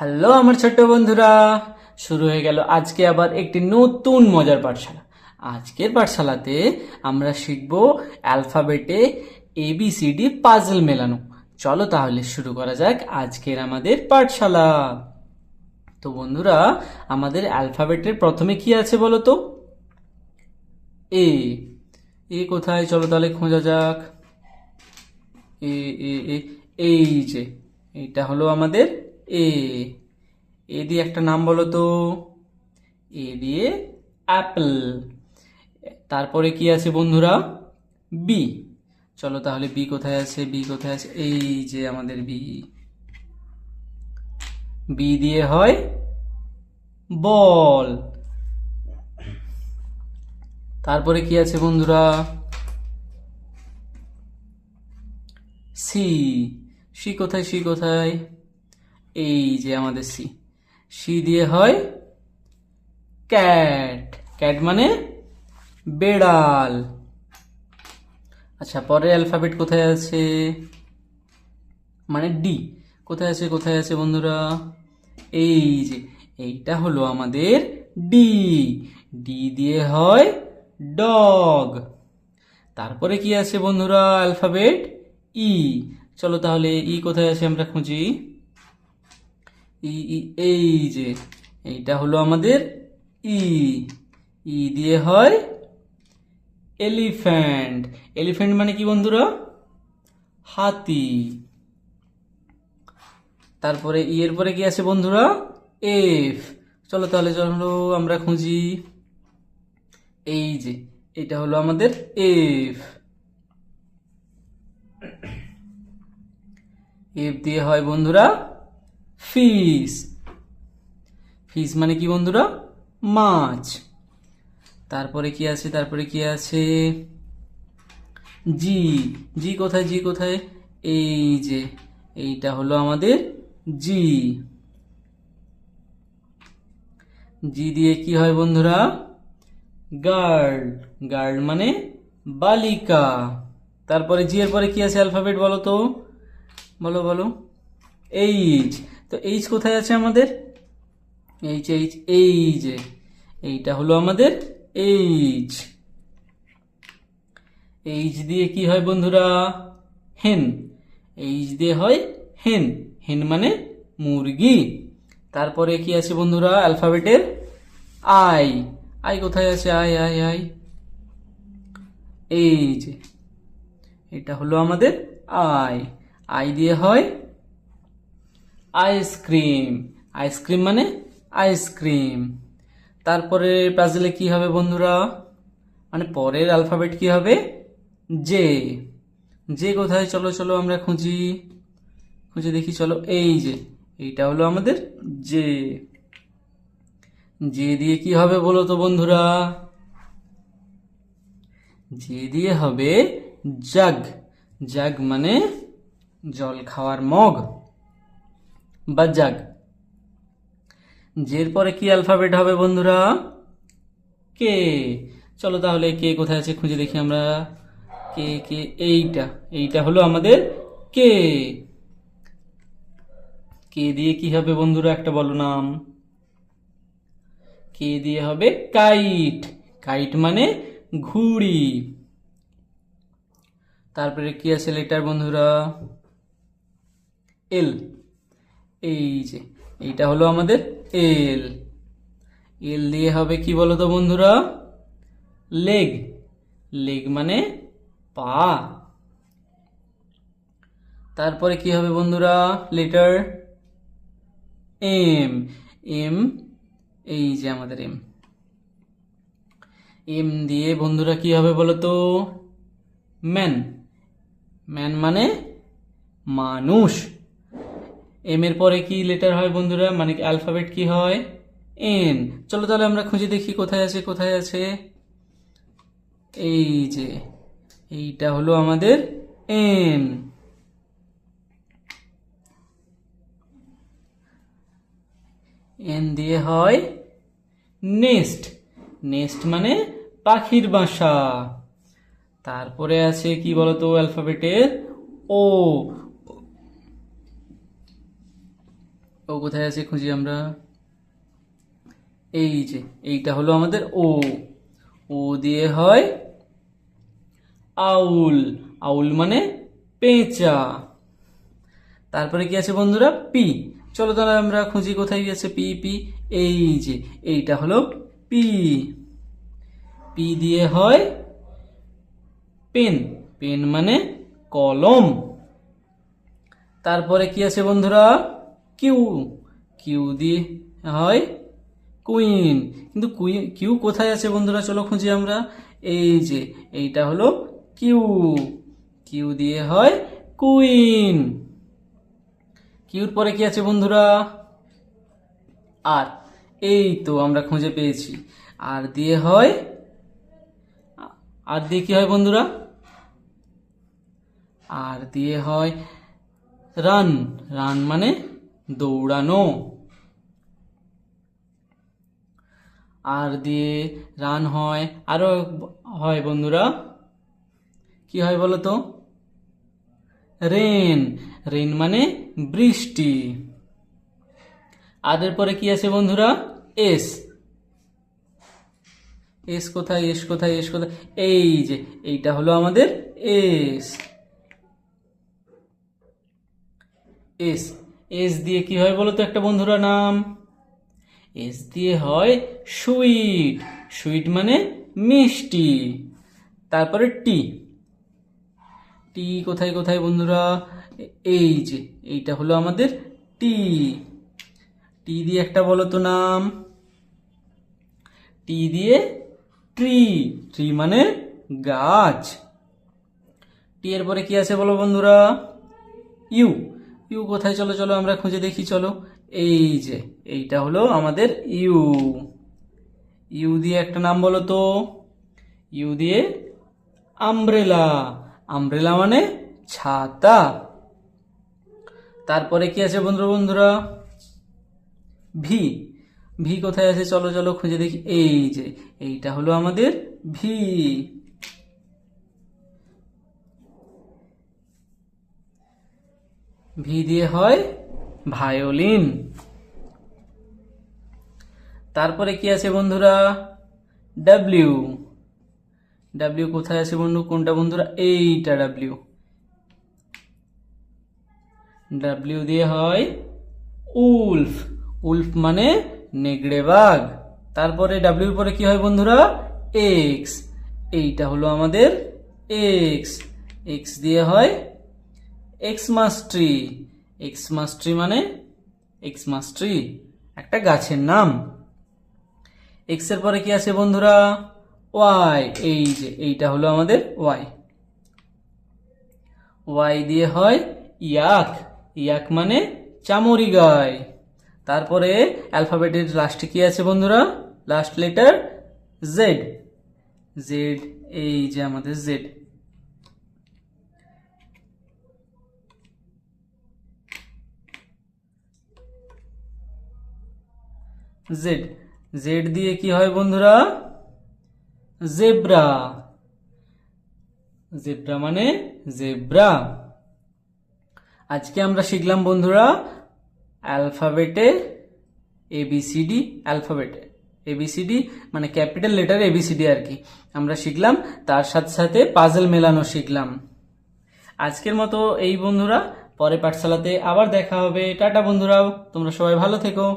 Hello আমার ছোট্ট বন্ধুরা, শুরু হয়ে গেল আজকে আবার একটি নতুন মজার পাঠশালা। আজকের পাঠশালাতে আমরা শিখব অ্যালফাবেটে ABCD পাজল মেলানো। চলো তাহলে শুরু করা যাক আজকের আমাদের পাঠশালা। তো বন্ধুরা, আমাদের অ্যালফাবেটের প্রথমে কি আছে বলো তো? এ। এ কোথায়? চলো তাহলে খোঁজা যাক। এ এ এ এই যে, এইটা হলো আমাদের এ। এ দিয়ে একটা নাম বলো তো। এ দিয়ে অ্যাপল। তারপরে কি আছে বন্ধুরা? বি। চলো তাহলে বি কোথায় আছে? বি কোথায় আছে? এই যে আমাদের বি। বি দিয়ে হয় বল। তারপরে কি আছে বন্ধুরা? সি। সি কোথায়? সি কোথায়? এই যে আমাদের সি। সি দিয়ে হয় ক্যাট। ক্যাট মানে বেড়াল। আচ্ছা, পরের অ্যালফাবেট কোথায় আছে? মানে ডি। কোথায় আছে? কোথায় আছে বন্ধুরা? এই যে, এইটা হলো আমাদের ডি। ডি দিয়ে হয় ডগ। তারপরে কি আছে বন্ধুরা অ্যালফাবেট? ই। চলো তাহলে ই কোথায় আছে আমরা খুঁজি। ই ই এই যে, এইটা হলো আমাদের ই। ই দিয়ে হয় এলিফ্যান্ট। এলিফ্যান্ট মানে কি বন্ধুরা? হাতি। তারপরে ই এর পরে কি আছে বন্ধুরা? এফ। চলো তাহলে চলো আমরা খুঁজি। এই যে, এটা হলো আমাদের এফ। এফ দিয়ে হয় বন্ধুরা ফিশ। ফিশ মানে কি বন্ধুরা? মাছ। তারপরে কি আছে? তারপরে কি আছে? জি। জি কোথায়? জি কোথায়? এই যে, এইটা হলো আমাদের জি। জি দিয়ে কি হয় বন্ধুরা? গার্ল। গার্ল মানে বালিকা। তারপরে জি এর পরে কি আছে অ্যালফাবেট বলো তো? বলো বলো। এইচ। তো এইচ কোথায় আছে আমাদের? এইচ এইচ এই যে, এইটা হলো আমাদের এইচ। এইচ দিয়ে কি হয় বন্ধুরা? হেন। এইচ দিয়ে হয় হেন। হেন মানে মুরগি। তারপরে কি আছে বন্ধুরা অ্যালফাবেটের? আই। আই কোথায় আছে? আই আই আই এই যে, এটা হলো আমাদের আই। আই দিয়ে হয় আইসক্রিম। আইসক্রিম মানে আইসক্রিম। তারপরে পাজলে কি হবে বন্ধুরা? মানে পরের অ্যালফাবেট কি হবে? জে। জে কোথায়? চলো চলো আমরা খুঁজি। খুঁজে দেখি চলো। এই যে, এইটা হলো আমাদের জে। জে দিয়ে কি হবে বলো তো বন্ধুরা? জে দিয়ে হবে জাগ। জাগ মানে জল খাওয়ার মগ বা জাগ। জের পরে কি অ্যালফাবেট হবে বন্ধুরা? কে। চলো তাহলে কে কোথায় আছে খুঁজে দেখি আমরা। কে কে এইটা। এইটা হলো আমাদের কে। কে দিয়ে কি হবে বন্ধুরা একটা বলো নাম। কে দিয়ে হবে কাইট। কাইট মানে ঘুড়ি। তারপরে কি আছে লেটার বন্ধুরা? এল। এই যে, এইটা হলো আমাদের এল। এল দিয়ে হবে কি বলো তো বন্ধুরা? লেগ। লেগ মানে পা। তারপরে কি হবে বন্ধুরা লেটার? এম। এম এই যে আমাদের এম। এম দিয়ে বন্ধুরা কি হবে বলো তো? ম্যান। ম্যান মানে মানুষ। এম এর পরে কি লেটার হয় বন্ধুরা? মানে অ্যালফাবেট কি হয়? এন। চলো তাহলে আমরা খুঁজে দেখি কোথায় আছে? কোথায় আছে? এই যে, এইটা হলো আমাদের এন। এন দিয়ে হয় নেস্ট। নেস্ট মানে পাখির বাসা। তারপরে আছে কি বলতো অ্যালফাবেটের? ও। ও ও কোথায় আছে খুঁজি আমরা, এই যে এইটা হলো আমাদের ও। ও দিয়ে হয় আউল, আউল মানে পেঁচা। তারপরে কি আছে বন্ধুরা, পি। চলো তাহলে আমরা খুঁজি কোথায় গেছে পি, পি এই যে এইটা হলো পি। পি দিয়ে হয় পেন, পেন মানে কলম। তারপরে কি আছে বন্ধুরা, কিউ। কিউ দিয়ে হয় কুইন। কিন্তু কিউ কোথায় আছে বন্ধুরা, চলো খুঁজি আমরা, এই যে এইটা হলো কিউ। কিউ দিয়ে হয় কুইন। কিউর পরে কি আছে বন্ধুরা, আর। এই তো আমরা খুঁজে পেয়েছি, আর দিয়ে হয়, আর দিয়ে কি হয় বন্ধুরা, আর দিয়ে হয় রান। রান মানে দৌড়ানো। আর দিয়ে রান হয়, আরো হয় বন্ধুরা, কি হয় বলো তো, রেন। রেন মানে বৃষ্টি। আর এর পরে কি আছে বন্ধুরা, এস। এস কোথায়, এস কোথায়, এস কোথায়, এই যে এইটা হলো আমাদের এস। এস, এস দিয়ে কি হয় বলো তো একটা বন্ধুরা নাম, এস দিয়ে হয় সুইট। সুইট মানে মিষ্টি। তারপরে টি। টি কোথায় কোথায় বন্ধুরা, এই যে এইটা হলো আমাদের টি। টি দিয়ে একটা বলো তো নাম, টি দিয়ে ট্রি। ট্রি মানে গাছ। টি এর পরে কি আছে বলো বন্ধুরা, ইউ। ইউ কোথায়, চলো চলো আমরা খুঁজে দেখি, চলো এই যে এইটা হলো আমাদের ইউ। ইউ দিয়ে একটা নাম বলো তো, ইউ দিয়ে আমব্রেলা। আমব্রেলা মানে ছাতা। তারপরে কি আছে বন্ধুরা, ভি। ভি কোথায় আছে, চলো চলো খুঁজে দেখি, এই যে এইটা হলো আমাদের ভি। ভি দিয়ে হয় ভায়োলিন। তারপরে কি আছে বন্ধুরা, ডাব্লিউ। ডাব্লিউ কোথায় আছে বন্ধু, কোনটা বন্ধুরা, এইটা ডাব্লিউ। ডাব্লিউ দিয়ে হয় উলফ। উলফ মানে নেগড়ে বাঘ। তারপরে ডাব্লিউর পরে কি হয় বন্ধুরা, এক্স। এইটা হলো আমাদের এক্স। এক্স দিয়ে হয় এক্সমাস ট্রি। এক্সমাস ট্রি মানে, এক্সমাস ট্রি একটা গাছের নাম। এক্স এর পরে কি আছে বন্ধুরা, ওয়াই। এই যে এইটা হলো আমাদের ওয়াই। ওয়াই দিয়ে হয় ইয়াক। ইয়াক মানে চামড়ি গায়। তারপরে অ্যালফাবেটের লাস্টে কি আছে বন্ধুরা, লাস্ট লেটার জেড। জেড, এই যে আমাদের জেড। জেড, জেড দিয়ে কি হয় বন্ধুরা, জেব্রা। জেব্রা মানে জেব্রা। আজকে আমরা শিখলাম বন্ধুরা অ্যালফাবেটে এবিসিডি। অ্যালফাবেটে এবিসিডি মানে ক্যাপিটাল লেটার এবিসিডি আর কি আমরা শিখলাম, তার সাথে সাথে পাজল মেলানো শিখলাম। আজকের মতো এই বন্ধুরা, পরে পাঠশালাতে আবার দেখা হবে। টাটা বন্ধুরা, তোমরা সবাই ভালো থেকো।